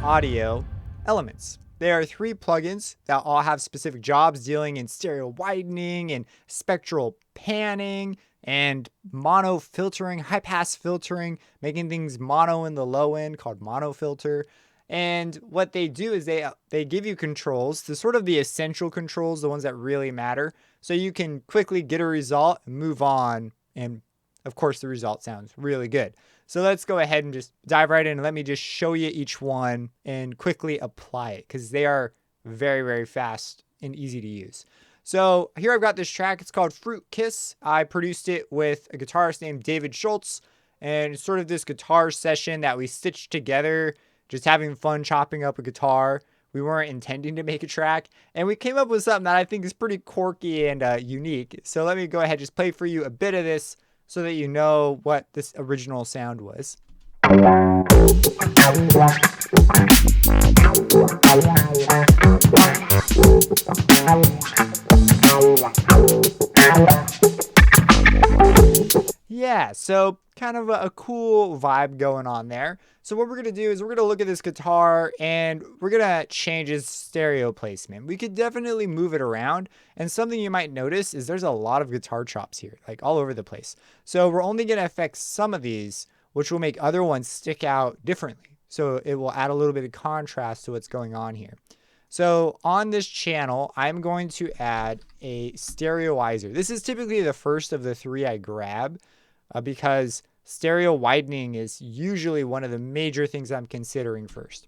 Audio Elements. They are 3 plugins that all have specific jobs dealing in stereo widening and spectral panning and mono filtering, high pass filtering, making things mono in the low end called Monofilter. And what they do is they give you controls, the sort of the essential controls, the ones that really matter, so you can quickly get a result and move on. And of course, the result sounds really good. So let's go ahead and just dive right in and let me just show you each one and quickly apply it because they are very, very fast and easy to use. So here I've got this track. It's called Fruit Kiss. I produced it with a guitarist named David Schultz, and it's sort of this guitar session that we stitched together, just having fun chopping up a guitar. We weren't intending to make a track, and we came up with something that I think is pretty quirky and unique. So let me go ahead and just play for you a bit of this so that you know what this original sound was. Yeah, so kind of a cool vibe going on there. So what we're going to do is we're going to look at this guitar and we're going to change its stereo placement. We could definitely move it around. And something you might notice is there's a lot of guitar chops here, like all over the place. So we're only going to affect some of these, which will make other ones stick out differently. So it will add a little bit of contrast to what's going on here. So on this channel, I'm going to add a Stereoizer. This is typically the first of the 3 I grab because stereo widening is usually one of the major things I'm considering first.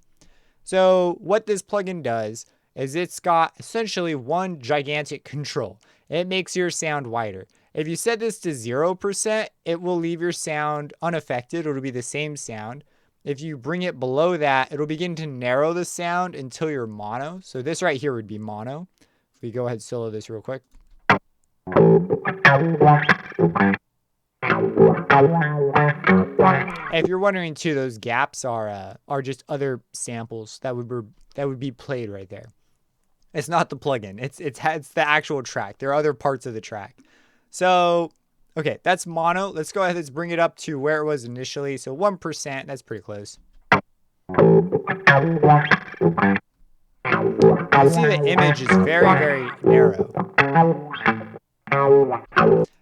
So what this plugin does is it's got essentially one gigantic control. It makes your sound wider. If you set this to 0%, it will leave your sound unaffected. It'll be the same sound. If you bring it below that, it'll begin to narrow the sound until you're mono. So this right here would be mono. If we go ahead and solo this real quick. If you're wondering too, those gaps are just other samples that would be played right there. It's not the plugin. It's the actual track. There are other parts of the track. So okay, that's mono. Let's go ahead. Let's bring it up to where it was initially. So 1%. That's pretty close. You see the image is very, very narrow.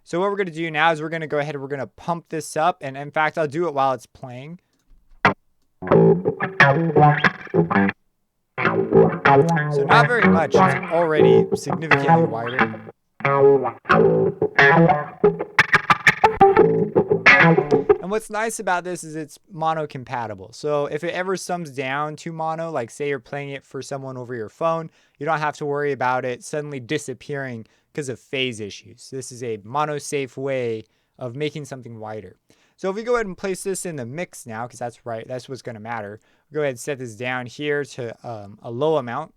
So what we're going to do now is we're going to go ahead and we're going to pump this up. And in fact, I'll do it while it's playing. So not very much. It's already significantly wider. And what's nice about this is it's mono compatible. So if it ever sums down to mono, like say you're playing it for someone over your phone, you don't have to worry about it suddenly disappearing because of phase issues. This is a mono safe way of making something wider. So if we go ahead and place this in the mix now, because that's right, that's what's going to matter. Go ahead and set this down here to a low amount.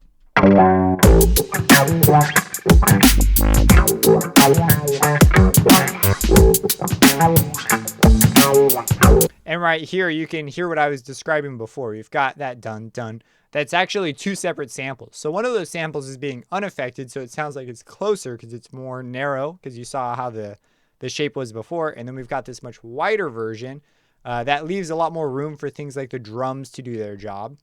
And right here, you can hear what I was describing before. We've got that dun dun. That's actually 2 separate samples. So one of those samples is being unaffected, so it sounds like it's closer because it's more narrow, because you saw how the shape was before. And then we've got this much wider version that leaves a lot more room for things like the drums to do their job.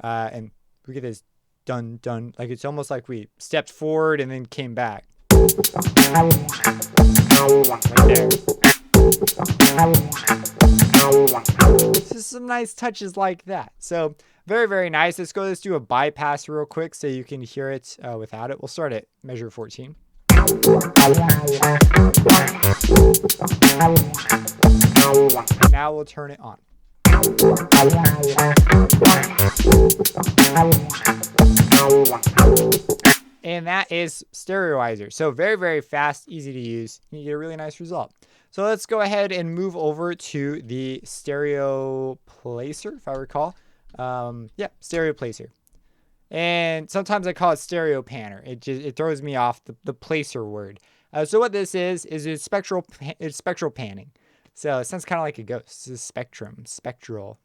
And we get this dun dun, like it's almost like we stepped forward and then came back. Right there. Just some nice touches like that. So very, very nice. Let's do a bypass real quick so you can hear it without it. We'll start at measure 14. Now we'll turn it on. And that is Stereoizer. So very, very fast, easy to use. You get a really nice result. So let's go ahead and move over to the Stereoplacer, if I recall. Yeah, Stereoplacer. And sometimes I call it Stereo Panner. It throws me off the placer word. So what this is it's spectral panning. So it sounds kind of like a ghost. It's a spectral.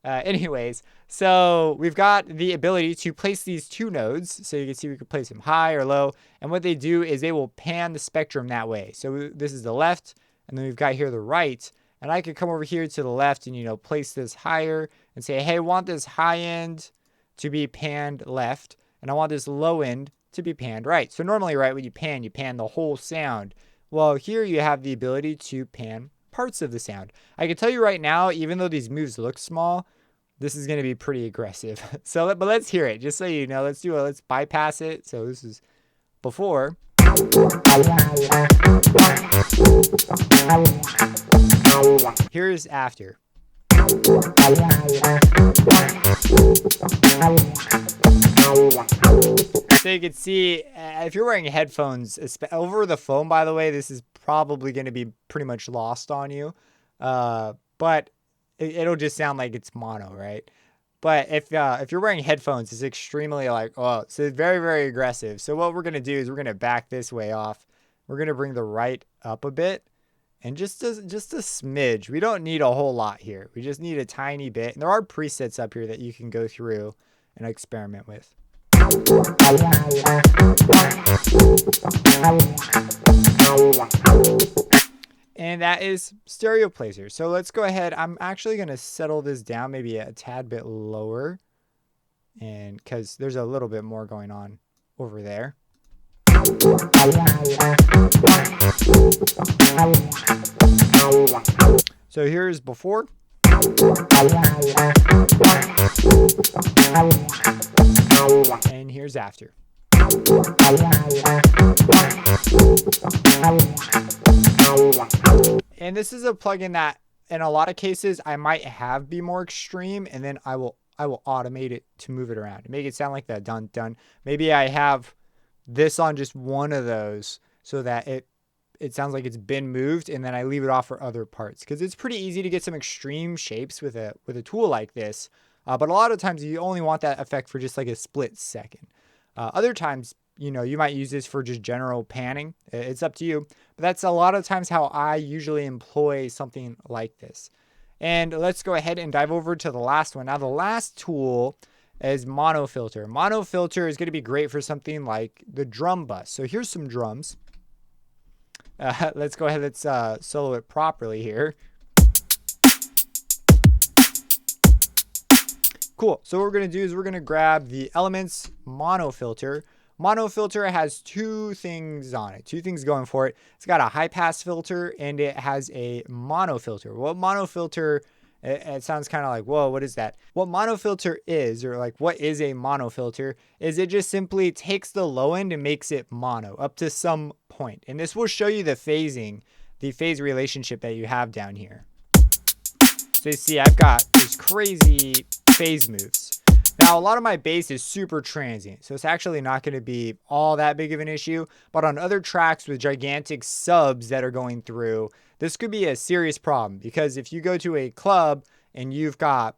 Anyways, so we've got the ability to place these 2 nodes. So you can see we can place them high or low. And what they do is they will pan the spectrum that way. So this is the left, and then we've got here the right. And I could come over here to the left and, place this higher and say, hey, I want this high end to be panned left, and I want this low end to be panned right. So normally, right, when you pan the whole sound. Well, here you have the ability to pan parts of the sound. I can tell you right now, even though these moves look small, this is going to be pretty aggressive. But let's hear it, just so you know. Let's bypass it. So this is before. Here's after. So you can see, if you're wearing headphones over the phone, by the way, this is probably going to be pretty much lost on you. But it'll just sound like it's mono, right? But if you're wearing headphones, it's extremely like, oh, so it's very, very aggressive. So what we're going to do is we're going to back this way off. We're going to bring the right up a bit. And just a smidge. We don't need a whole lot here. We just need a tiny bit. And there are presets up here that you can go through and experiment with. And that is Stereoplacer. So let's go ahead. I'm actually going to settle this down maybe a tad bit lower. And because there's a little bit more going on over there. So here's before. And here's after. And this is a plugin that in a lot of cases I might have be more extreme, and then I will automate it to move it around and make it sound like that dun dun. Maybe I have this on just one of those so that it sounds like it's been moved, and then I leave it off for other parts, because it's pretty easy to get some extreme shapes with a tool like this. But a lot of times you only want that effect for just like a split second. Other times, you might use this for just general panning. It's up to you. But that's a lot of times how I usually employ something like this. And let's go ahead and dive over to the last one. Now, the last tool is Monofilter. Monofilter is going to be great for something like the drum bus. So here's some drums. Let's go ahead. Let's solo it properly here. Cool. So what we're going to do is we're going to grab the Elements Monofilter. Monofilter has two things on it, two things going for it. It's got a high pass filter and it has a monofilter. What monofilter, it sounds kind of like, whoa, what is that? What monofilter is, or like what is a monofilter, is it just simply takes the low end and makes it mono up to some point. And this will show you the phasing, the phase relationship that you have down here. So you see, I've got these crazy phase moves. Now, a lot of my bass is super transient, so it's actually not going to be all that big of an issue. But on other tracks with gigantic subs that are going through, this could be a serious problem, because if you go to a club and you've got,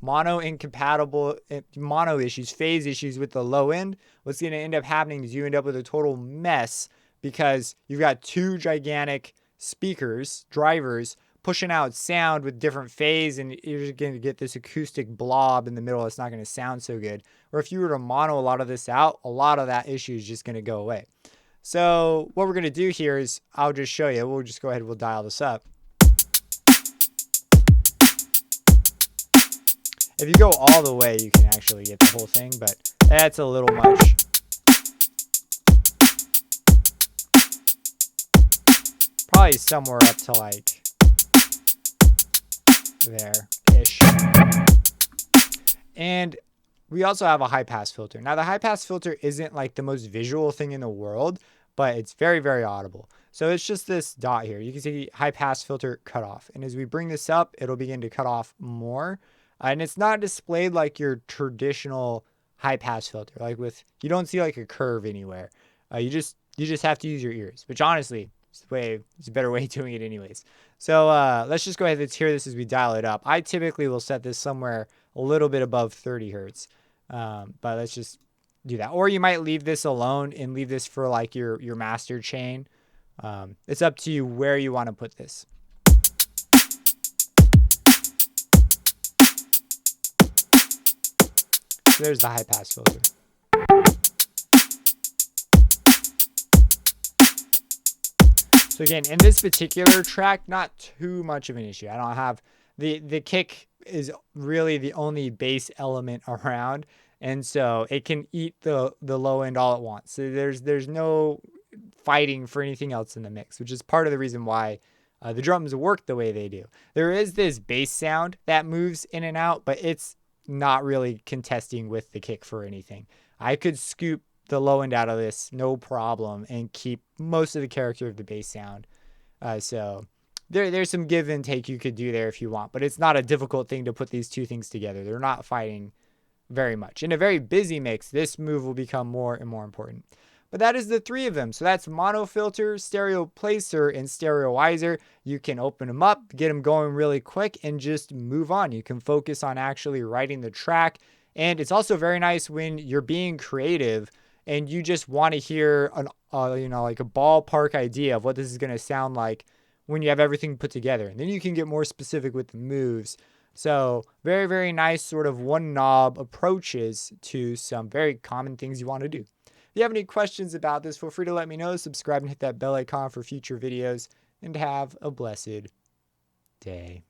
mono incompatible, mono issues, phase issues with the low end, what's going to end up happening is you end up with a total mess, because you've got two gigantic speakers, drivers, pushing out sound with different phase, and you're just going to get this acoustic blob in the middle. It's not going to sound so good. Or if you were to mono a lot of this out, a lot of that issue is just going to go away. So what we're going to do here is I'll just show you. We'll just go ahead and we'll dial this up. If you go all the way, you can actually get the whole thing, but that's a little much. Probably somewhere up to like there-ish. And we also have a high pass filter. Now, the high pass filter isn't like the most visual thing in the world, but it's very, very audible. So it's just this dot here. You can see high pass filter cut off. And as we bring this up, it'll begin to cut off more. And it's not displayed like your traditional high pass filter. Like you don't see like a curve anywhere. You just have to use your ears, which honestly, it's a better way of doing it anyways. So let's just go ahead. Let's hear this as we dial it up. I typically will set this somewhere a little bit above 30 hertz. But let's just do that. Or you might leave this alone and leave this for like your master chain. It's up to you where you want to put this. So there's the high pass filter. So again, in this particular track, not too much of an issue. I don't have the kick is really the only bass element around, and so it can eat the low end all at once. So there's no fighting for anything else in the mix, which is part of the reason why the drums work the way they do. There is this bass sound that moves in and out, but it's not really contesting with the kick for anything. I could scoop the low end out of this no problem and keep most of the character of the bass sound. So there's some give and take you could do there if you want, but it's not a difficult thing to put these two things together. They're not fighting very much. In a very busy mix, this move will become more and more important. But that is the three of them. So that's Monofilter, Stereoplacer, and Stereoizer. You can open them up, get them going really quick, and just move on. You can focus on actually writing the track. And it's also very nice when you're being creative and you just want to hear like a ballpark idea of what this is going to sound like when you have everything put together. And then you can get more specific with the moves. So very, very nice sort of one knob approaches to some very common things you want to do. If you have any questions about this, feel free to let me know. Subscribe and hit that bell icon for future videos. And have a blessed day.